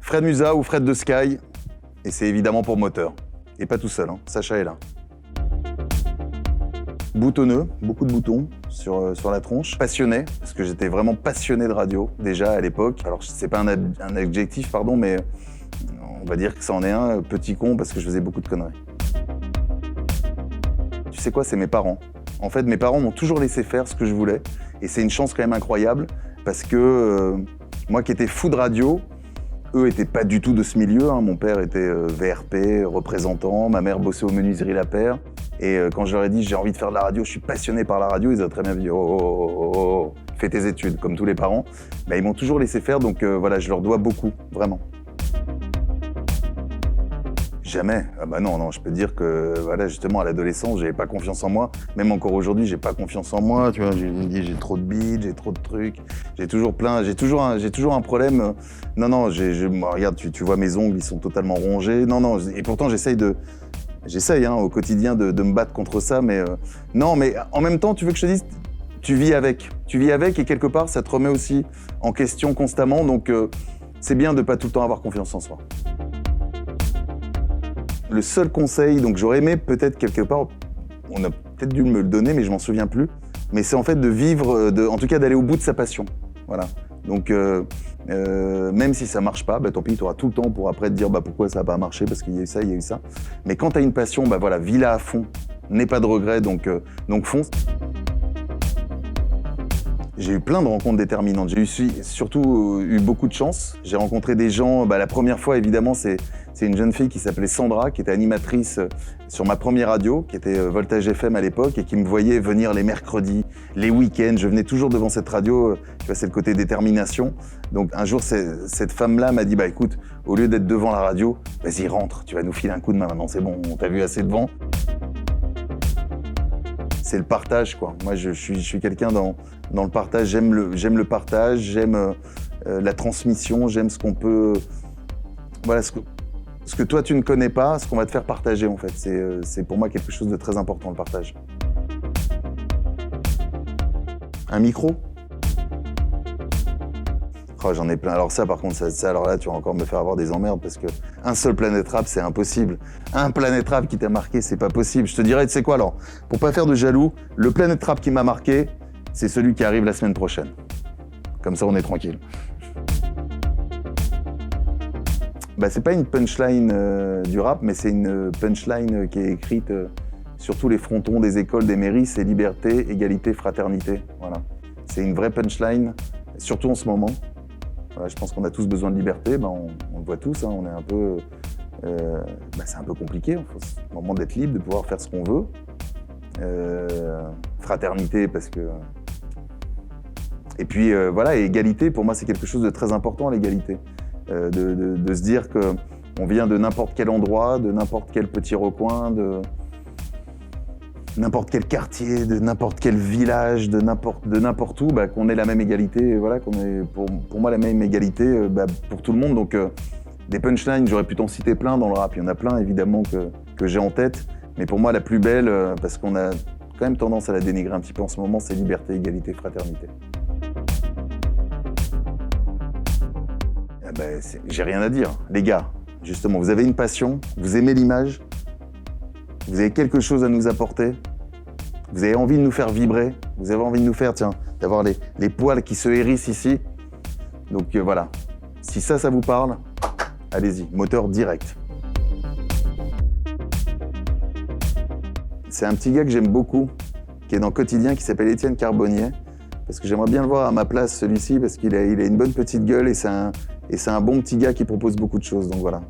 Fred Musa ou Fred de Sky, et c'est évidemment pour moteur. Et pas tout seul, hein. Sacha est là. Boutonneux, beaucoup de boutons sur la tronche. Passionné, parce que j'étais vraiment passionné de radio, déjà à l'époque. Alors c'est pas un adjectif, pardon, mais on va dire que ça en est un, petit con, parce que je faisais beaucoup de conneries. Tu sais quoi, c'est mes parents. En fait, mes parents m'ont toujours laissé faire ce que je voulais, et c'est une chance quand même incroyable, parce que moi qui étais fou de radio, eux étaient pas du tout de ce milieu, hein. Mon père était VRP, représentant, ma mère bossait aux menuiseries La Paire. Et quand je leur ai dit j'ai envie de faire de la radio, je suis passionné par la radio, ils ont très bien dit oh, fais tes études, comme tous les parents. Bah, ils m'ont toujours laissé faire, donc voilà, je leur dois beaucoup, vraiment. Jamais. Ah bah non, je peux te dire que voilà, justement à l'adolescence, j'avais pas confiance en moi. Même encore aujourd'hui, j'ai pas confiance en moi. Tu vois, je me dis j'ai trop de bides, j'ai trop de trucs. J'ai toujours un problème. Non, regarde, tu vois mes ongles, ils sont totalement rongés. Non, et pourtant j'essaye au quotidien de me battre contre ça, mais non, mais en même temps, tu veux que je te dise, tu vis avec et quelque part, ça te remet aussi en question constamment, donc c'est bien de pas tout le temps avoir confiance en soi. Le seul conseil, donc j'aurais aimé peut-être quelque part, on a peut-être dû me le donner, mais je m'en souviens plus, mais c'est en fait de vivre, en tout cas d'aller au bout de sa passion, voilà. Donc même si ça marche pas, bah, tant pis, tu auras tout le temps pour après te dire bah, pourquoi ça n'a pas marché, parce qu'il y a eu ça, il y a eu ça. Mais quand tu as une passion, bah, voilà, vis-la à fond, n'aie pas de regrets, donc fonce. J'ai eu plein de rencontres déterminantes, j'ai surtout eu beaucoup de chance. J'ai rencontré des gens, bah, la première fois évidemment c'est une jeune fille qui s'appelait Sandra, qui était animatrice sur ma première radio, qui était Voltage FM à l'époque, et qui me voyait venir les mercredis, les week-ends. Je venais toujours devant cette radio, tu vois, c'est le côté détermination. Donc un jour, cette femme-là m'a dit, bah écoute, au lieu d'être devant la radio, vas-y rentre, tu vas nous filer un coup de main maintenant, c'est bon, on t'a vu assez devant. C'est le partage, quoi. Moi, je suis quelqu'un dans le partage, j'aime le partage, j'aime la transmission, j'aime ce qu'on peut... Voilà, ce que toi tu ne connais pas, ce qu'on va te faire partager en fait. C'est pour moi quelque chose de très important, le partage. Un micro ? Oh, j'en ai plein. Alors ça par contre, alors là tu vas encore me faire avoir des emmerdes parce que un seul Planète Rap c'est impossible. Un Planète Rap qui t'a marqué, c'est pas possible. Je te dirais, tu sais quoi alors, pour pas faire de jaloux, le Planète Rap qui m'a marqué, c'est celui qui arrive la semaine prochaine. Comme ça on est tranquille. Bah, c'est pas une punchline du rap, mais c'est une punchline qui est écrite sur tous les frontons des écoles, des mairies, c'est liberté, égalité, fraternité. Voilà. C'est une vraie punchline, surtout en ce moment. Voilà, je pense qu'on a tous besoin de liberté, bah, on le voit tous, hein, on est un peu... c'est un peu compliqué, c'est le moment d'être libre, de pouvoir faire ce qu'on veut. Fraternité, parce que... Et puis voilà, et égalité, pour moi c'est quelque chose de très important, l'égalité. De se dire qu'on vient de n'importe quel endroit, de n'importe quel petit recoin, de n'importe quel quartier, de n'importe quel village, de n'importe où, bah, qu'on ait la même égalité, voilà, qu'on ait pour moi la même égalité pour tout le monde. Donc des punchlines, j'aurais pu t'en citer plein dans le rap, il y en a plein évidemment que j'ai en tête, mais pour moi la plus belle, parce qu'on a quand même tendance à la dénigrer un petit peu en ce moment, c'est liberté, égalité, fraternité. J'ai rien à dire. Les gars, justement, vous avez une passion, vous aimez l'image, vous avez quelque chose à nous apporter, vous avez envie de nous faire vibrer, vous avez envie de nous faire, d'avoir les poils qui se hérissent ici. Donc voilà, si ça vous parle, allez-y, moteur direct. C'est un petit gars que j'aime beaucoup, qui est dans Quotidien, qui s'appelle Étienne Carbonnier, parce que j'aimerais bien le voir à ma place, celui-ci, parce qu'il a une bonne petite gueule et c'est un bon petit gars qui propose beaucoup de choses, donc voilà.